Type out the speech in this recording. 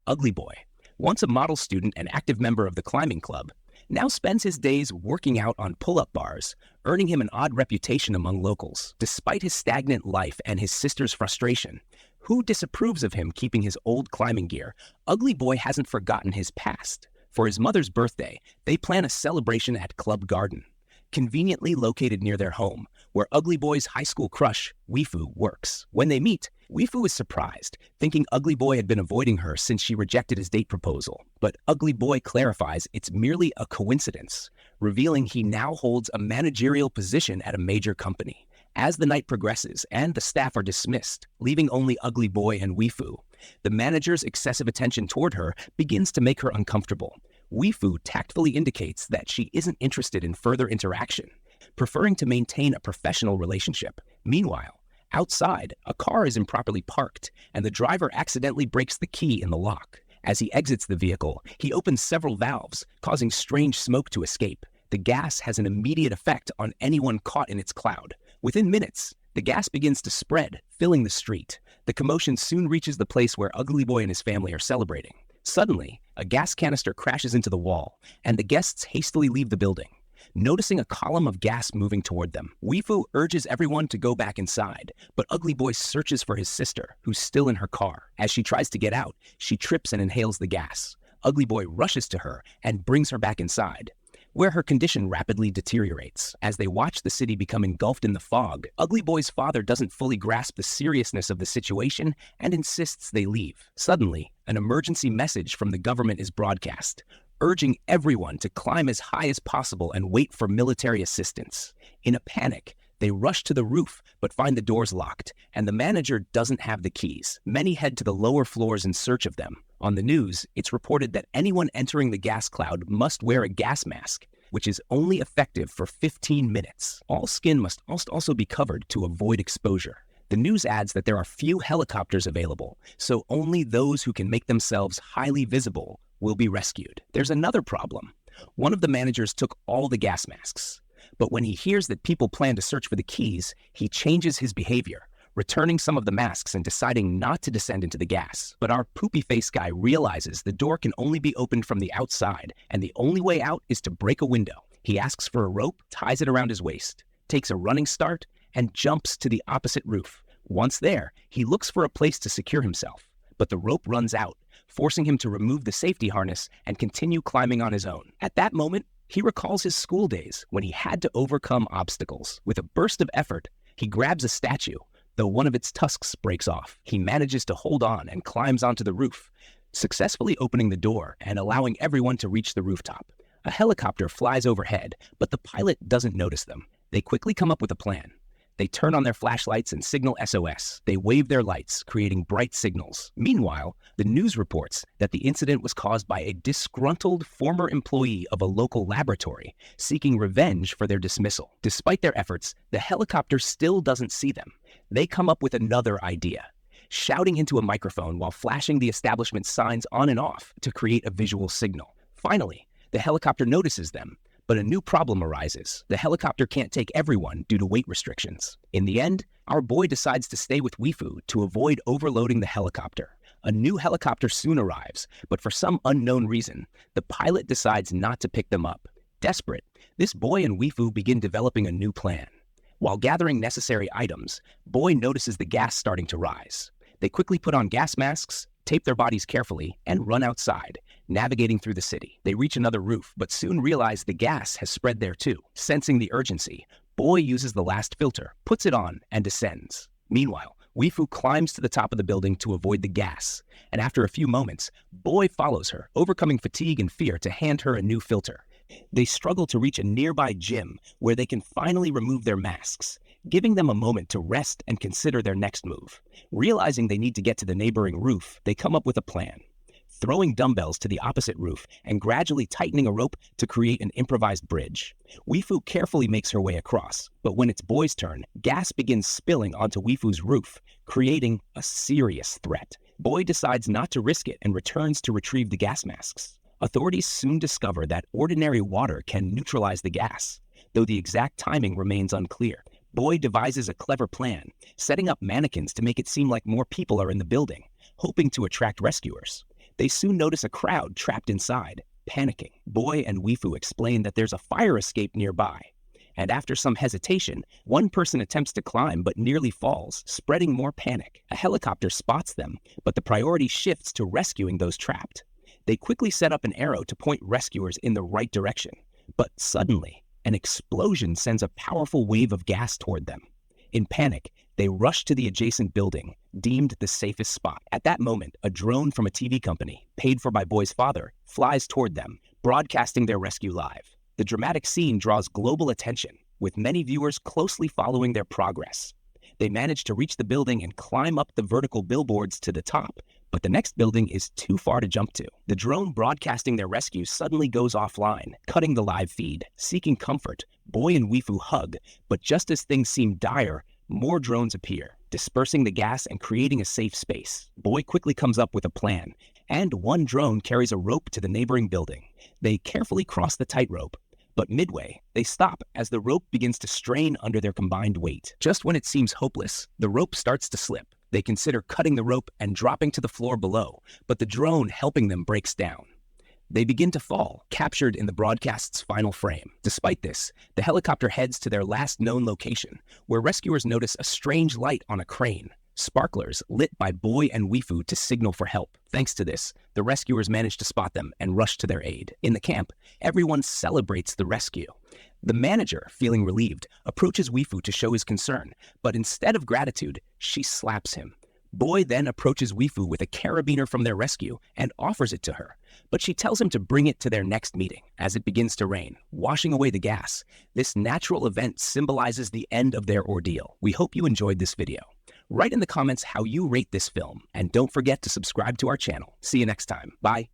Ugly Boy, once a model student and active member of the climbing club, now spends his days working out on pull-up bars, earning him an odd reputation among locals. Despite his stagnant life and his sister's frustration, who disapproves of him keeping his old climbing gear, Ugly Boy hasn't forgotten his past. For his mother's birthday, they plan a celebration at Club Garden, conveniently located near their home, where Ugly Boy's high school crush, Weifu, works. When they meet, Weifu is surprised, thinking Ugly Boy had been avoiding her since she rejected his date proposal. But Ugly Boy clarifies it's merely a coincidence, revealing he now holds a managerial position at a major company. As the night progresses and the staff are dismissed, leaving only Ugly Boy and Weifu, the manager's excessive attention toward her begins to make her uncomfortable. Weifu tactfully indicates that she isn't interested in further interaction, preferring to maintain a professional relationship. Meanwhile, outside, a car is improperly parked, and the driver accidentally breaks the key in the lock. As he exits the vehicle, he opens several valves, causing strange smoke to escape. The gas has an immediate effect on anyone caught in its cloud. Within minutes, the gas begins to spread, filling the street. The commotion soon reaches the place where Ugly Boy and his family are celebrating. Suddenly, a gas canister crashes into the wall, and the guests hastily leave the building, noticing a column of gas moving toward them. Weifu urges everyone to go back inside, but Ugly Boy searches for his sister, who's still in her car. As she tries to get out, she trips and inhales the gas. Ugly Boy rushes to her and brings her back inside, where her condition rapidly deteriorates. As they watch the city become engulfed in the fog, Ugly Boy's father doesn't fully grasp the seriousness of the situation and insists they leave. Suddenly, an emergency message from the government is broadcast, urging everyone to climb as high as possible and wait for military assistance. In a panic, they rush to the roof but find the doors locked, and the manager doesn't have the keys. Many head to the lower floors in search of them. On the news, it's reported that anyone entering the gas cloud must wear a gas mask, which is only effective for 15 minutes. All skin must also be covered to avoid exposure. The news adds that there are few helicopters available, so only those who can make themselves highly visible will be rescued. There's another problem. One of the managers took all the gas masks, but when he hears that people plan to search for the keys, he changes his behavior, returning some of the masks and deciding not to descend into the gas. But our poopy face guy realizes the door can only be opened from the outside, and the only way out is to break a window. He asks for a rope, ties it around his waist, takes a running start, and jumps to the opposite roof. Once there, he looks for a place to secure himself, but the rope runs out, forcing him to remove the safety harness and continue climbing on his own. At that moment, he recalls his school days when he had to overcome obstacles. With a burst of effort, he grabs a statue, though one of its tusks breaks off. He manages to hold on and climbs onto the roof, successfully opening the door and allowing everyone to reach the rooftop. A helicopter flies overhead, but the pilot doesn't notice them. They quickly come up with a plan. They turn on their flashlights and signal SOS. They wave their lights, creating bright signals. Meanwhile, the news reports that the incident was caused by a disgruntled former employee of a local laboratory seeking revenge for their dismissal. Despite their efforts, the helicopter still doesn't see them. They come up with another idea, shouting into a microphone while flashing the establishment's signs on and off to create a visual signal. Finally, the helicopter notices them, but a new problem arises. The helicopter can't take everyone due to weight restrictions. In the end, our boy decides to stay with Weifu to avoid overloading the helicopter. A new helicopter soon arrives, but for some unknown reason, the pilot decides not to pick them up. Desperate, this boy and Weifu begin developing a new plan. While gathering necessary items, Boy notices the gas starting to rise. They quickly put on gas masks, tape their bodies carefully, and run outside, navigating through the city. They reach another roof, but soon realize the gas has spread there too. Sensing the urgency, Boy uses the last filter, puts it on, and descends. Meanwhile, Weifu climbs to the top of the building to avoid the gas, and after a few moments, Boy follows her, overcoming fatigue and fear to hand her a new filter. They struggle to reach a nearby gym where they can finally remove their masks, giving them a moment to rest and consider their next move. Realizing they need to get to the neighboring roof, they come up with a plan. Throwing dumbbells to the opposite roof and gradually tightening a rope to create an improvised bridge. Weifu carefully makes her way across, but when it's Boy's turn, gas begins spilling onto Weifu's roof, creating a serious threat. Boy decides not to risk it and returns to retrieve the gas masks. Authorities soon discover that ordinary water can neutralize the gas, though the exact timing remains unclear. Boy devises a clever plan, setting up mannequins to make it seem like more people are in the building, hoping to attract rescuers. They soon notice a crowd trapped inside, panicking. Boy and Weifu explain that there's a fire escape nearby. And after some hesitation, one person attempts to climb but nearly falls, spreading more panic. A helicopter spots them, but the priority shifts to rescuing those trapped. They quickly set up an arrow to point rescuers in the right direction. But suddenly, an explosion sends a powerful wave of gas toward them. In panic, they rush to the adjacent building, deemed the safest spot. At that moment, a drone from a TV company, paid for by Boy's father, flies toward them, broadcasting their rescue live. The dramatic scene draws global attention, with many viewers closely following their progress. They manage to reach the building and climb up the vertical billboards to the top, but the next building is too far to jump to. The drone broadcasting their rescue suddenly goes offline, cutting the live feed. Seeking comfort, Boy and Weifu hug, but just as things seem dire, more drones appear, dispersing the gas and creating a safe space. Boy quickly comes up with a plan, and one drone carries a rope to the neighboring building. They carefully cross the tightrope, but midway, they stop as the rope begins to strain under their combined weight. Just when it seems hopeless, the rope starts to slip. They consider cutting the rope and dropping to the floor below, but the drone helping them breaks down. They begin to fall, captured in the broadcast's final frame. Despite this, the helicopter heads to their last known location, where rescuers notice a strange light on a crane, sparklers lit by Boy and Weifu to signal for help. Thanks to this, the rescuers manage to spot them and rush to their aid. In the camp, everyone celebrates the rescue. The manager, feeling relieved, approaches Weifu to show his concern, but instead of gratitude, she slaps him. Boy then approaches Weifu with a carabiner from their rescue and offers it to her, but she tells him to bring it to their next meeting. As it begins to rain, washing away the gas, this natural event symbolizes the end of their ordeal. We hope you enjoyed this video. Write in the comments how you rate this film, and don't forget to subscribe to our channel. See you next time. Bye.